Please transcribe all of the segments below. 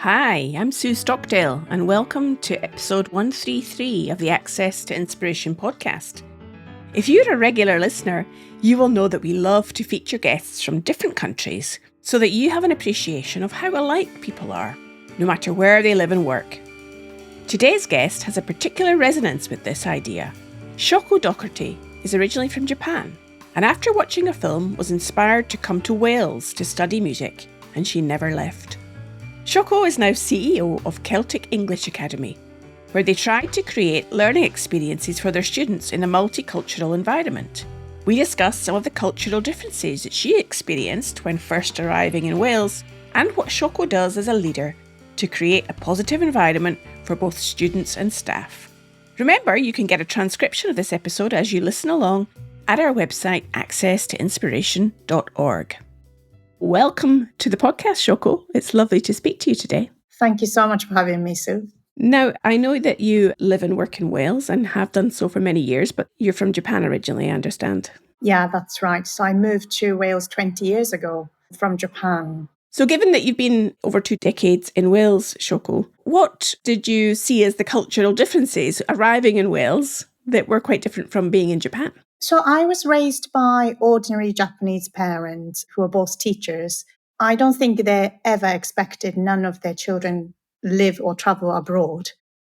Hi, I'm Sue Stockdale, and welcome to episode 133 of the Access to Inspiration podcast. If you're a regular listener, you will know that we love to feature guests from different countries so that you have an appreciation of how alike people are, no matter where they live and work. Today's guest has a particular resonance with this idea. Shoko Doherty is originally from Japan, and after watching a film was inspired to come to Wales to study music, and she never left. Shoko is now CEO of Celtic English Academy, where they tried to create learning experiences for their students in a multicultural environment. We discussed some of the cultural differences that she experienced when first arriving in Wales and what Shoko does as a leader to create a positive environment for both students and staff. Remember, you can get a transcription of this episode as you listen along at our website accesstoinspiration.org. Welcome to the podcast, Shoko. It's lovely to speak to you today. Thank you so much for having me, Sue. Now, I know that you live and work in Wales and have done so for many years, but you're from Japan originally, I understand. Yeah, that's right. So I moved to Wales 20 years ago from Japan. So given that you've been over 2 decades in Wales, Shoko, what did you see as the cultural differences arriving in Wales that were quite different from being in Japan? So I was raised by ordinary Japanese parents who were both teachers. I don't think they ever expected none of their children live or travel abroad.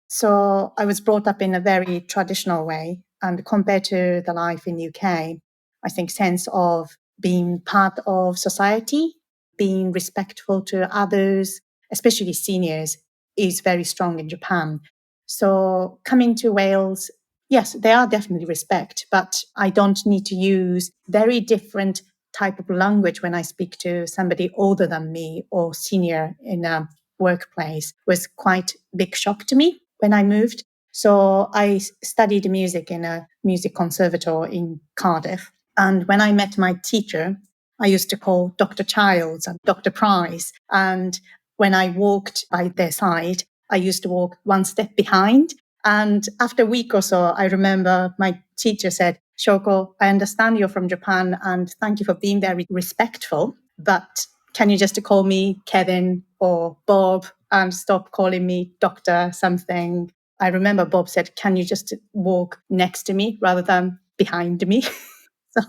So I was brought up in a very traditional way. And compared to the life in UK, I think sense of being part of society, being respectful to others, especially seniors, is very strong in Japan. So coming to Wales, yes, there are definitely respect, but I don't need to use very different type of language when I speak to somebody older than me or senior in a workplace. It was quite big shock to me when I moved. So I studied music in a music conservatoire in Cardiff. And when I met my teacher, I used to call Dr. Childs and Dr. Price. And when I walked by their side, I used to walk one step behind. And after a week or so, I remember my teacher said, Shoko, I understand you're from Japan and thank you for being very respectful, but can you just call me Kevin or Bob and stop calling me Doctor something? I remember Bob said, can you just walk next to me rather than behind me? So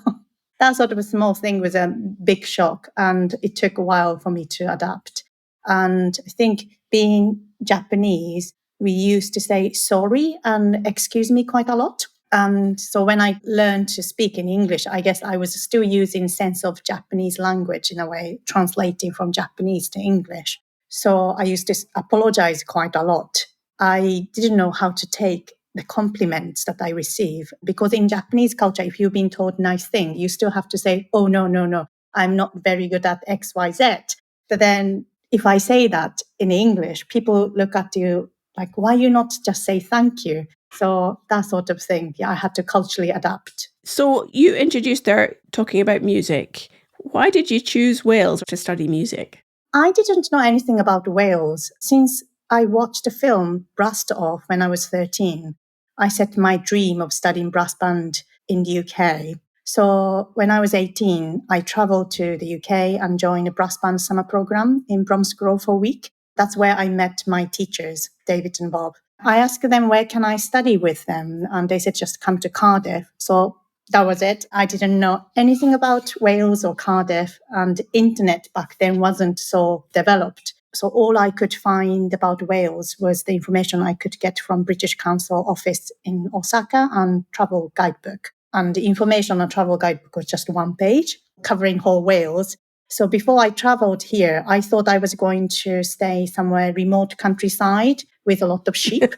that sort of a small thing was a big shock, and it took a while for me to adapt. And I think being Japanese, we used to say sorry and excuse me quite a lot. And so when I learned to speak in English, I guess I was still using sense of Japanese language in a way, translating from Japanese to English. So I used to apologize quite a lot. I didn't know how to take the compliments that I receive, because in Japanese culture, if you've been told nice thing, you still have to say, oh, no, I'm not very good at X, Y, Z. But then if I say that in English, people look at you like, why you not just say thank you? So that sort of thing. Yeah, I had to culturally adapt. So you introduced there talking about music. Why did you choose Wales to study music? I didn't know anything about Wales. Since I watched a film, Brassed Off, when I was 13, I set my dream of studying brass band in the UK. So when I was 18, I traveled to the UK and joined a brass band summer program in Bromsgrove for a week. That's where I met my teachers, David and Bob. I asked them, where can I study with them? And they said, just come to Cardiff. So that was it. I didn't know anything about Wales or Cardiff, and internet back then wasn't so developed. So all I could find about Wales was the information I could get from British Council office in Osaka and travel guidebook. And the information on travel guidebook was just one page covering whole Wales. So before I traveled here, I thought I was going to stay somewhere remote countryside with a lot of sheep.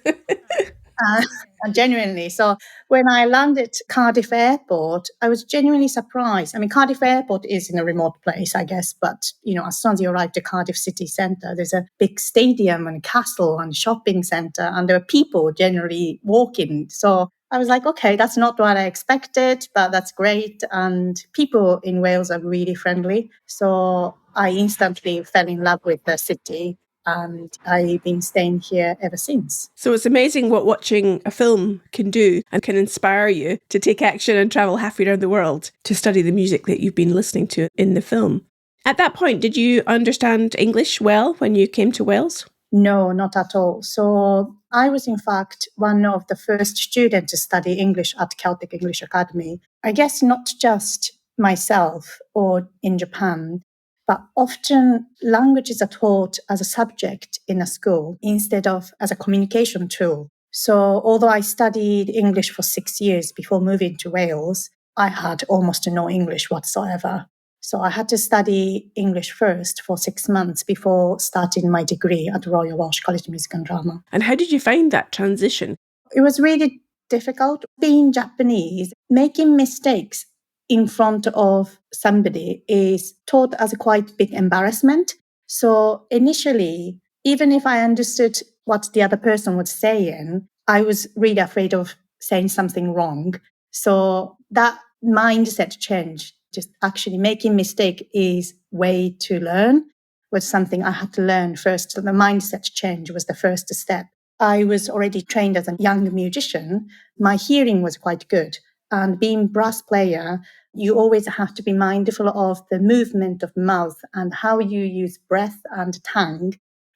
Genuinely. So when I landed Cardiff Airport, I was genuinely surprised. I mean, Cardiff Airport is in a remote place, I guess. But, as soon as you arrive to Cardiff city centre, there's a big stadium and castle and shopping centre, and there are people generally walking. So I was like, okay, that's not what I expected, but that's great. And people in Wales are really friendly. So I instantly fell in love with the city. And I've been staying here ever since. So it's amazing what watching a film can do and can inspire you to take action and travel halfway around the world to study the music that you've been listening to in the film. At that point, did you understand English well when you came to Wales? No, not at all. So I was, in fact, one of the first students to study English at Celtic English Academy. I guess not just myself or in Japan, but often languages are taught as a subject in a school instead of as a communication tool. So although I studied English for 6 years before moving to Wales, I had almost no English whatsoever. So I had to study English first for 6 months before starting my degree at Royal Welsh College of Music and Drama. And how did you find that transition? It was really difficult. Being Japanese, making mistakes in front of somebody is taught as a quite big embarrassment. So initially, even if I understood what the other person was saying, I was really afraid of saying something wrong. So that mindset change, just actually making mistake is way to learn, was something I had to learn first. So the mindset change was the first step. I was already trained as a young musician. My hearing was quite good. And being brass player, you always have to be mindful of the movement of mouth and how you use breath and tongue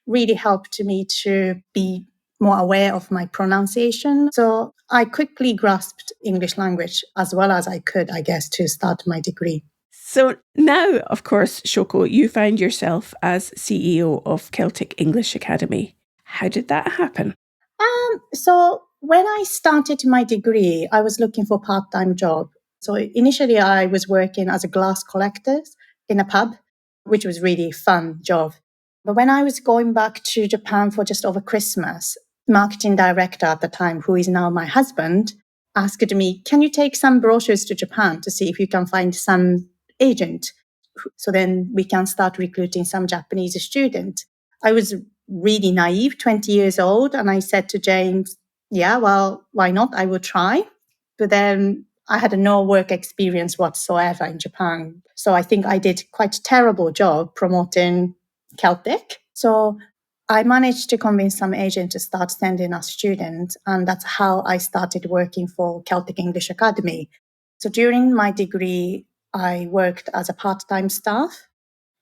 really helped me to be more aware of my pronunciation. So I quickly grasped English language as well as I could, I guess, to start my degree. So now, of course, Shoko, you find yourself as CEO of Celtic English Academy. How did that happen? So when I started my degree, I was looking for a part-time job. So initially I was working as a glass collector in a pub, which was really fun job. But when I was going back to Japan for just over Christmas, marketing director at the time, who is now my husband, asked me, can you take some brochures to Japan to see if you can find some agent? So then we can start recruiting some Japanese students. I was really naive, 20 years old. And I said to James, yeah, well, why not? I will try. But then I had no work experience whatsoever in Japan. So I think I did quite a terrible job promoting Celtic. So I managed to convince some agent to start sending us students. And that's how I started working for Celtic English Academy. So during my degree, I worked as a part-time staff.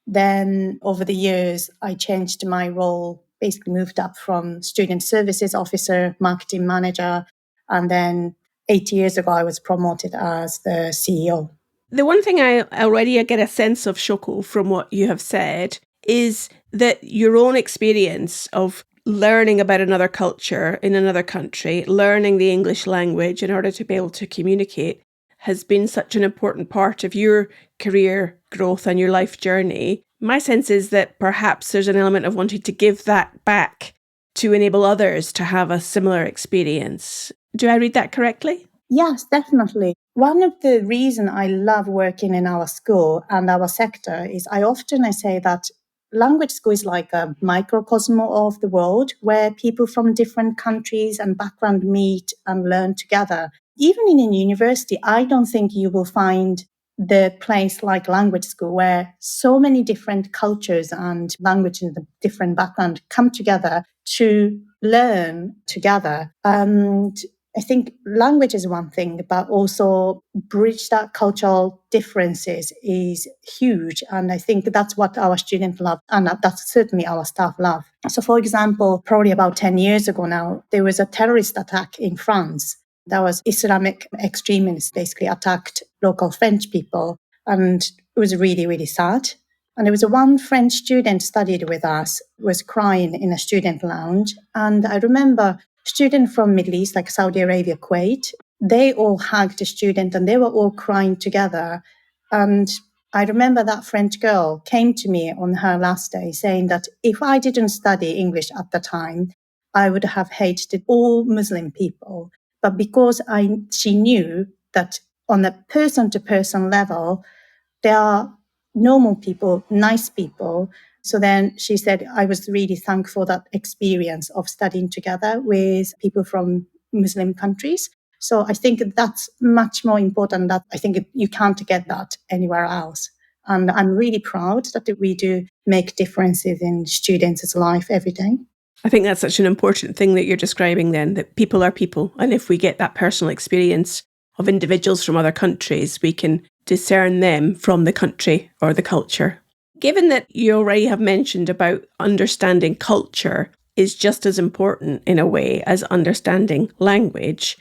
Then over the years, I changed my role, basically moved up from student services officer, marketing manager. And then 8 years ago, I was promoted as the CEO. The one thing I already get a sense of, Shoko, from what you have said, is that your own experience of learning about another culture in another country, learning the English language in order to be able to communicate, has been such an important part of your career growth and your life journey. My sense is that perhaps there's an element of wanting to give that back to enable others to have a similar experience. Do I read that correctly? Yes, definitely. One of the reasons I love working in our school and our sector is I say that language school is like a microcosm of the world where people from different countries and background meet and learn together. Even in a university, I don't think you will find the place like language school where so many different cultures and language and different background come together to learn together. And I think language is one thing, but also bridge that cultural differences is huge. And I think that's what our students love. And that's certainly our staff love. So for example, probably about 10 years ago now, there was a terrorist attack in France. That was Islamic extremists basically attacked local French people. And it was really, really sad. And there was one French student studied with us, was crying in a student lounge. And I remember students from Middle East, like Saudi Arabia, Kuwait, they all hugged the student and they were all crying together. And I remember that French girl came to me on her last day saying that if I didn't study English at the time, I would have hated all Muslim people. But because she knew that on a person-to-person level, there are normal people, nice people. So then she said, I was really thankful for that experience of studying together with people from Muslim countries. So I think that's much more important. That I think you can't get that anywhere else. And I'm really proud that we do make differences in students' life every day. I think that's such an important thing that you're describing then, that people are people. And if we get that personal experience of individuals from other countries, we can discern them from the country or the culture. Given that you already have mentioned about understanding culture, is just as important in a way as understanding language.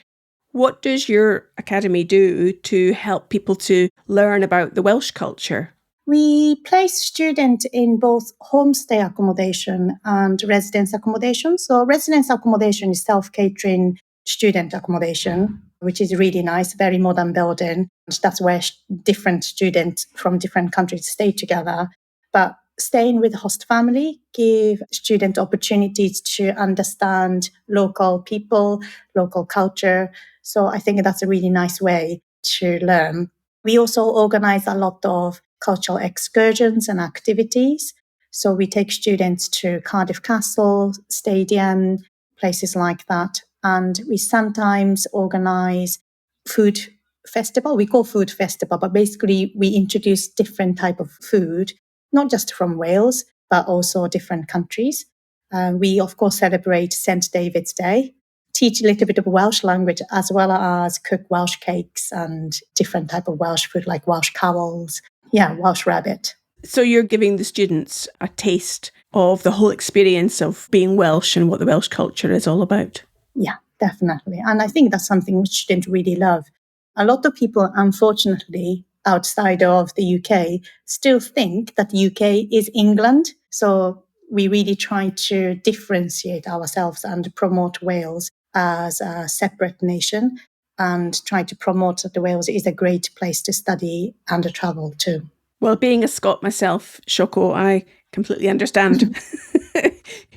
What does your academy do to help people to learn about the Welsh culture? We place students in both homestay accommodation and residence accommodation. So residence accommodation is self-catering student accommodation, which is really nice, very modern building. That's where different students from different countries stay together. But staying with host family give student opportunities to understand local people, local culture. So I think that's a really nice way to learn. We also organize a lot of cultural excursions and activities. So we take students to Cardiff Castle, Stadium, places like that. And we sometimes organize food festival. We call food festival, but basically we introduce different type of food, not just from Wales, but also different countries. We, of course, celebrate St. David's Day, teach a little bit of Welsh language, as well as cook Welsh cakes and different type of Welsh food like Welsh cowls. Yeah, Welsh rabbit. So you're giving the students a taste of the whole experience of being Welsh and what the Welsh culture is all about. Yeah, definitely. And I think that's something which students really love. A lot of people, unfortunately, outside of the UK, still think that the UK is England. So we really try to differentiate ourselves and promote Wales as a separate nation and try to promote that Wales is a great place to study and to travel to. Well, being a Scot myself, Shoko, I completely understand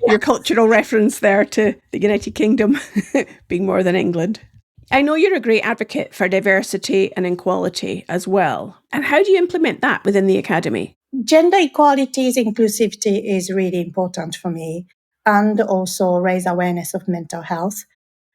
your cultural reference there to the United Kingdom being more than England. I know you're a great advocate for diversity and equality as well. And how do you implement that within the academy? Gender equality, inclusivity is really important for me, and also raise awareness of mental health.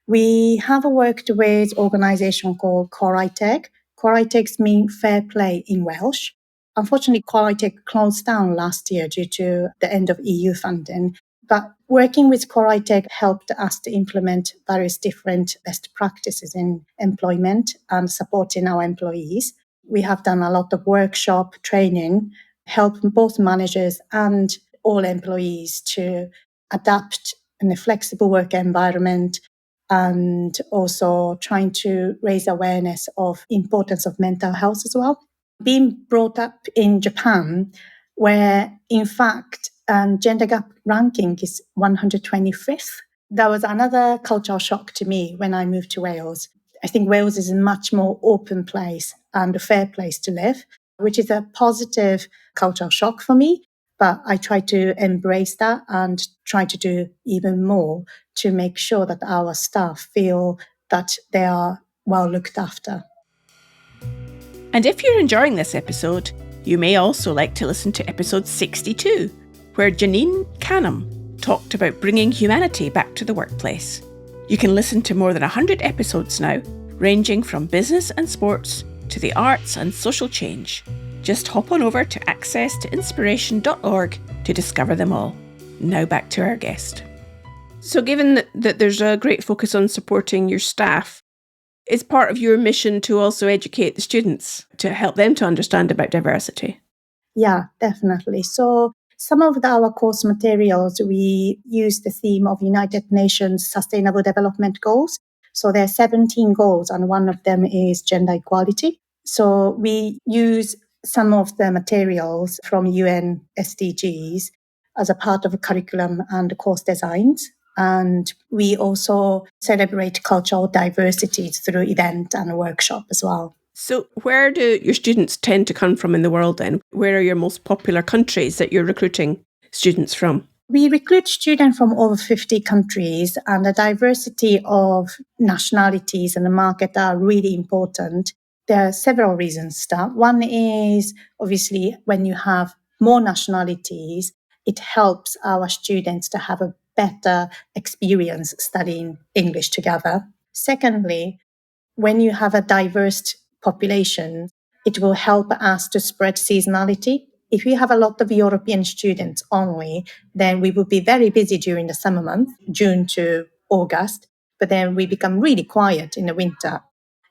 We have worked with an organisation called Corriteg. Corriteg means fair play in Welsh. Unfortunately, Corriteg closed down last year due to the end of EU funding. But working with Corriteg helped us to implement various different best practices in employment and supporting our employees. We have done a lot of workshop training, help both managers and all employees to adapt in a flexible work environment, and also trying to raise awareness of importance of mental health as well. Being brought up in Japan, where in fact gender gap ranking is 125th, that was another cultural shock to me when I moved to Wales. I think Wales is a much more open place and a fair place to live, which is a positive cultural shock for me. But I try to embrace that and try to do even more to make sure that our staff feel that they are well looked after. And if you're enjoying this episode, you may also like to listen to episode 62, where Janine Canham talked about bringing humanity back to the workplace. You can listen to more than 100 episodes now, ranging from business and sports to the arts and social change. Just hop on over to accesstoinspiration.org to discover them all. Now back to our guest. So given that there's a great focus on supporting your staff, is part of your mission to also educate the students to help them to understand about diversity? Yeah, definitely. So some of our course materials, we use the theme of United Nations Sustainable Development Goals. So there are 17 goals, and one of them is gender equality. So we use some of the materials from UN SDGs as a part of a curriculum and course designs. And we also celebrate cultural diversity through event and workshop as well. So where do your students tend to come from in the world then? Where are your most popular countries that you're recruiting students from? We recruit students from over 50 countries, and the diversity of nationalities in the market are really important. There are several reasons for that. One is obviously when you have more nationalities, it helps our students to have a better experience studying English together. Secondly, when you have a diverse population, it will help us to spread seasonality. If we have a lot of European students only, then we will be very busy during the summer month, June to August, but then we become really quiet in the winter.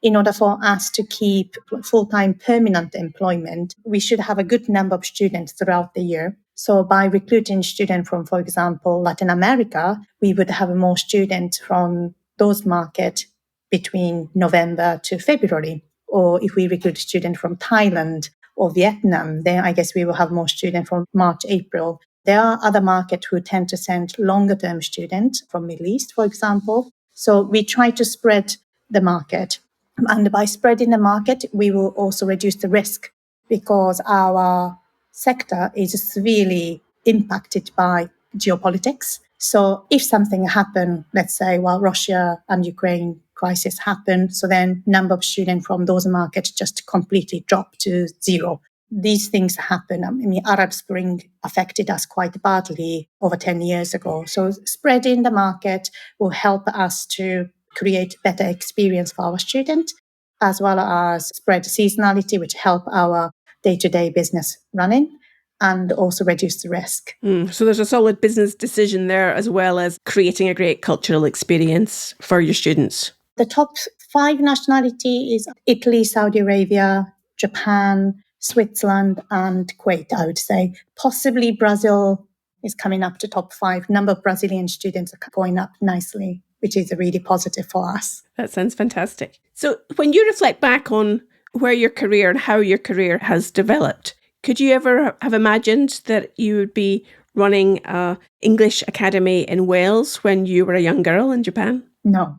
In order for us to keep full-time permanent employment, we should have a good number of students throughout the year. So by recruiting students from, for example, Latin America, we would have more students from those markets between November to February. Or if we recruit students from Thailand or Vietnam, then I guess we will have more students from March, April. There are other markets who tend to send longer term students from Middle East, for example. So we try to spread the market. And by spreading the market, we will also reduce the risk because our sector is severely impacted by geopolitics. So if something happened, let's say while Russia and Ukraine crisis happened, so then number of students from those markets just completely dropped to zero. These things happen. I mean, Arab Spring affected us quite badly over 10 years ago. So spreading the market will help us to create better experience for our students, as well as spread seasonality, which help our day-to-day business running and also reduce the risk. So there's a solid business decision there, as well as creating a great cultural experience for your students. The top 5 nationalities is Italy, Saudi Arabia, Japan, Switzerland, and Kuwait, I would say. Possibly Brazil is coming up to top 5. Number of Brazilian students are going up nicely, which is really positive for us. That sounds fantastic. So when you reflect back on where your career and how your career has developed, could you ever have imagined that you would be running an English Academy in Wales when you were a young girl in Japan? No,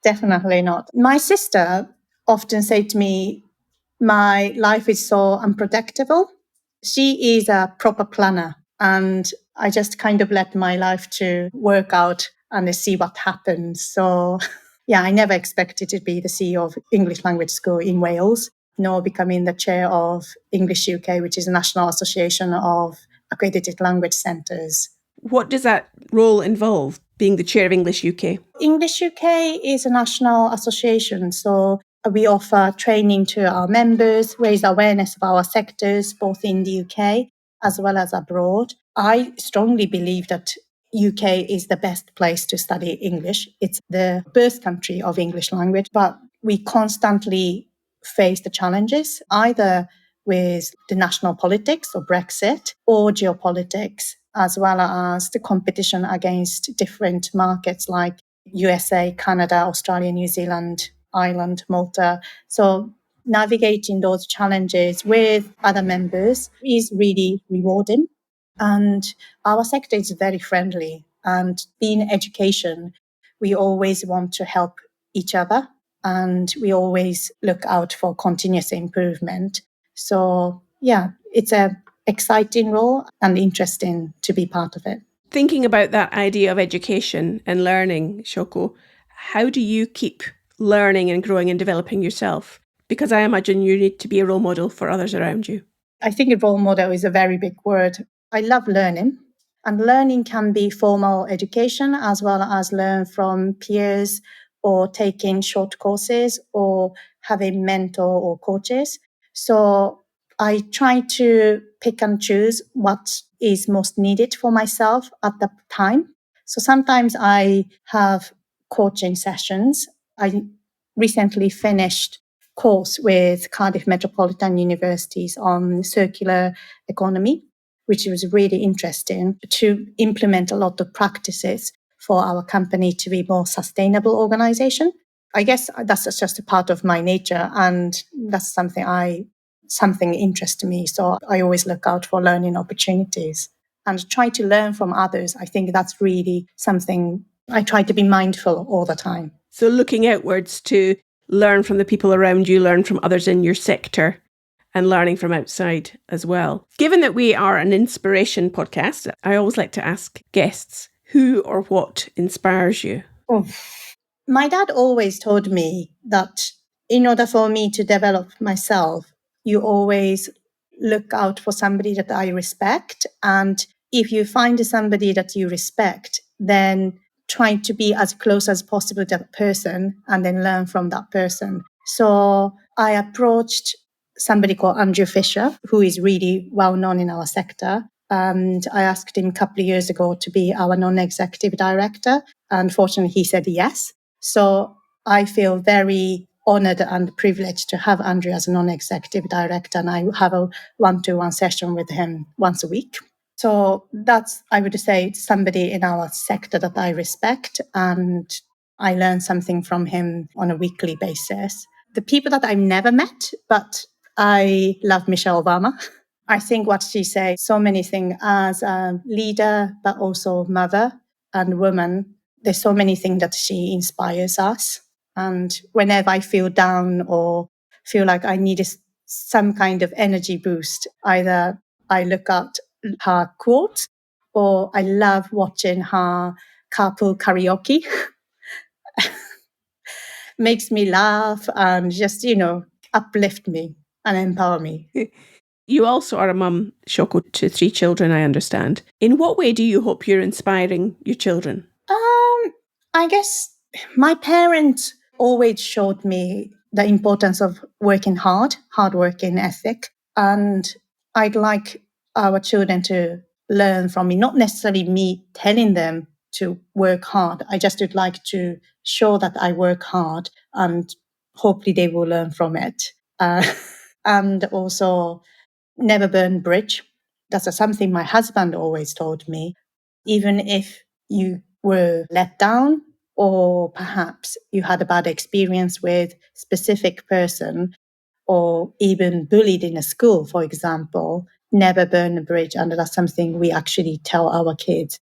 definitely not. My sister often said to me, my life is so unpredictable. She is a proper planner, and I just kind of let my life to work out and see what happens. So yeah, I never expected to be the CEO of English Language School in Wales, nor becoming the chair of English UK, which is a national association of accredited language centres. What does that role involve, being the chair of English UK? English UK is a national association, so we offer training to our members, raise awareness of our sectors, both in the UK as well as abroad. I strongly believe that UK is the best place to study English. It's the birth country of English language, but we constantly face the challenges, either with the national politics or Brexit or geopolitics, as well as the competition against different markets like USA, Canada, Australia, New Zealand, Ireland, Malta. So navigating those challenges with other members is really rewarding. And our sector is very friendly. And being education, we always want to help each other and we always look out for continuous improvement. So yeah, it's a exciting role and interesting to be part of it. Thinking about that idea of education and learning, Shoko, how do you keep learning and growing and developing yourself? Because I imagine you need to be a role model for others around you. I think a role model is a very big word. I love learning, and learning can be formal education as well as learn from peers or taking short courses or having mentor or coaches. So I try to pick and choose what is most needed for myself at the time. So sometimes I have coaching sessions. I recently finished course with Cardiff Metropolitan Universities on circular economy, which was really interesting to implement a lot of practices for our company to be more sustainable organization. I guess that's just a part of my nature, and that's something interests me. So I always look out for learning opportunities and try to learn from others. I think that's really something I try to be mindful all the time. So looking outwards to learn from the people around you, learn from others in your sector, and learning from outside as well. Given that we are an inspiration podcast, I always like to ask guests, who or what inspires you? Oh. My dad always told me that in order for me to develop myself, you always look out for somebody that I respect. And if you find somebody that you respect, then try to be as close as possible to that person and then learn from that person. So I approached somebody called Andrew Fisher, who is really well known in our sector. And I asked him a couple of years ago to be our non-executive director. Unfortunately, he said yes. So I feel very honored and privileged to have Andrew as a non-executive director, and I have a one-to-one session with him once a week. So that's, I would say, somebody in our sector that I respect, and I learn something from him on a weekly basis. The people that I've never met, but I love Michelle Obama. I think what she says, so many things as a leader, but also mother and woman. There's so many things that she inspires us. And whenever I feel down or feel like I need some kind of energy boost, either I look at her quotes or I love watching her carpool karaoke. Makes me laugh and just, uplift me and empower me. You also are a mum, Shoko, to 3 children, I understand. In what way do you hope you're inspiring your children? I guess my parents always showed me the importance of working hard working ethic. And I'd like our children to learn from me, not necessarily me telling them to work hard. I just would like to show that I work hard and hopefully they will learn from it. And also never burn bridge. That's something my husband always told me. Even if you were let down or perhaps you had a bad experience with specific person or even bullied in a school, for example, never burn a bridge. And that's something we actually tell our kids.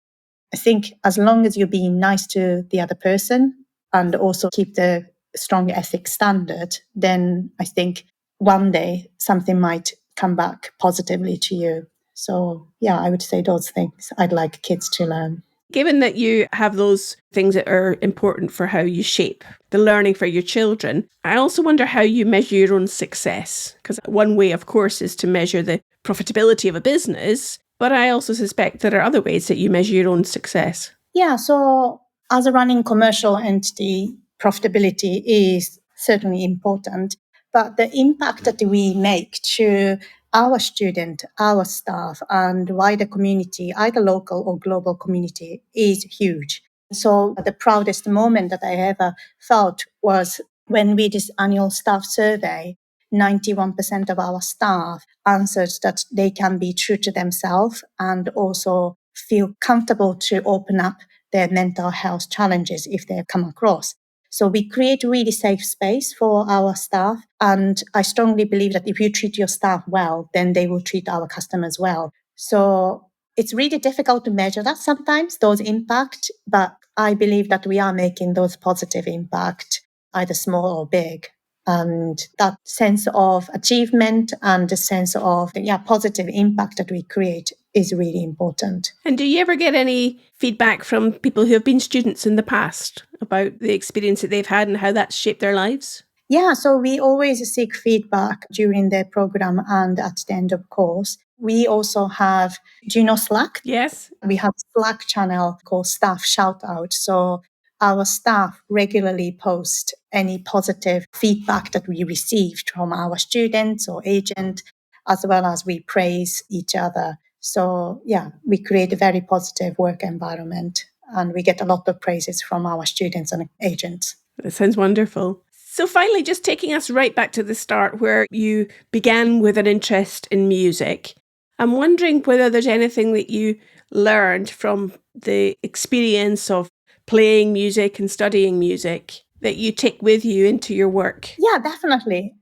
I think as long as you're being nice to the other person and also keep the strong ethics standard, then I think one day something might come back positively to you. So yeah, I would say those things I'd like kids to learn. Given that you have those things that are important for how you shape the learning for your children, I also wonder how you measure your own success. Because one way, of course, is to measure the profitability of a business, but I also suspect there are other ways that you measure your own success. Yeah, so as a running commercial entity, profitability is certainly important, but the impact that we make to our student, our staff, and wider community, either local or global community, is huge. So the proudest moment that I ever felt was when we did this annual staff survey. 91% of our staff answered that they can be true to themselves and also feel comfortable to open up their mental health challenges if they come across. So we create a really safe space for our staff. And I strongly believe that if you treat your staff well, then they will treat our customers well. So it's really difficult to measure that sometimes, those impact, but I believe that we are making those positive impact, either small or big. And that sense of achievement and the sense of positive impact that we create is really important. And do you ever get any feedback from people who have been students in the past about the experience that they've had and how that's shaped their lives? Yeah, so we always seek feedback during the program and at the end of course. We also have, do you know Slack? Yes. We have a Slack channel called Staff Shoutout. So our staff regularly post any positive feedback that we received from our students or agent, as well as we praise each other. So yeah, we create a very positive work environment and we get a lot of praises from our students and agents. That sounds wonderful. So finally, just taking us right back to the start where you began with an interest in music, I'm wondering whether there's anything that you learned from the experience of playing music and studying music that you take with you into your work. Yeah, definitely.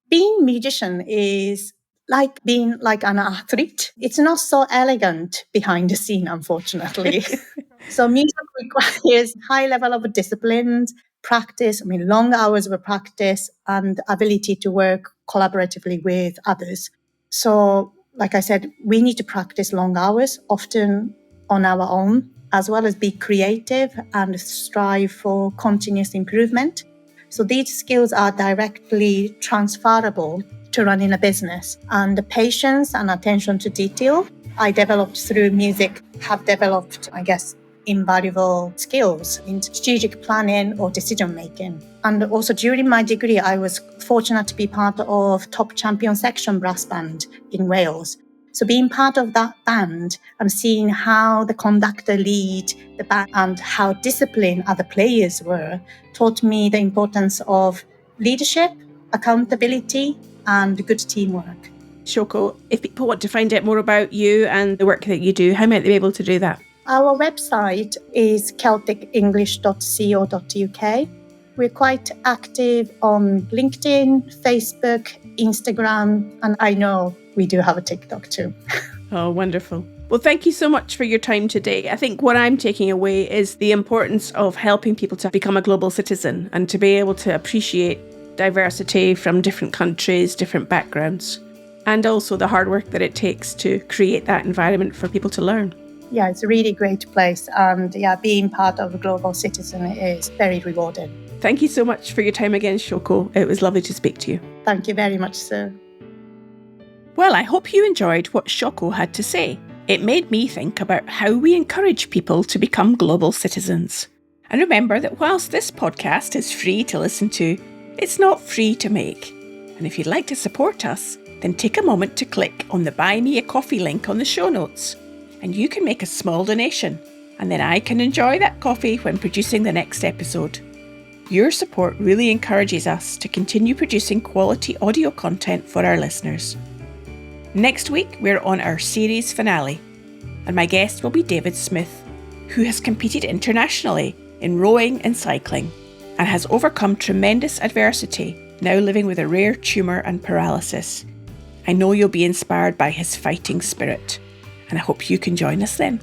Being a musician is like being like an athlete. It's not so elegant behind the scene, unfortunately. So music requires high level of discipline, practice, long hours of practice and ability to work collaboratively with others. So, like I said, we need to practice long hours, often on our own, as well as be creative and strive for continuous improvement. So these skills are directly transferable to running a business. And the patience and attention to detail I developed through music have developed, I guess, invaluable skills in strategic planning or decision making. And also during my degree, I was fortunate to be part of top champion section brass band in Wales. So being part of that band and seeing how the conductor lead the band and how disciplined other players were taught me the importance of leadership, accountability, and good teamwork. Shoko, if people want to find out more about you and the work that you do, how might they be able to do that? Our website is celticenglish.co.uk. We're quite active on LinkedIn, Facebook, Instagram, and I know we do have a TikTok too. Oh, wonderful. Well, thank you so much for your time today. I think what I'm taking away is the importance of helping people to become a global citizen and to be able to appreciate diversity from different countries, different backgrounds, and also the hard work that it takes to create that environment for people to learn. Yeah, it's a really great place. And being part of a global citizen is very rewarding. Thank you so much for your time again, Shoko. It was lovely to speak to you. Thank you very much, Sue. Well, I hope you enjoyed what Shoko had to say. It made me think about how we encourage people to become global citizens. And remember that whilst this podcast is free to listen to, it's not free to make. And if you'd like to support us, then take a moment to click on the Buy Me a Coffee link on the show notes. And you can make a small donation, and then I can enjoy that coffee when producing the next episode. Your support really encourages us to continue producing quality audio content for our listeners. Next week, we're on our series finale, and my guest will be David Smith, who has competed internationally in rowing and cycling, and has overcome tremendous adversity, now living with a rare tumour and paralysis. I know you'll be inspired by his fighting spirit, and I hope you can join us then.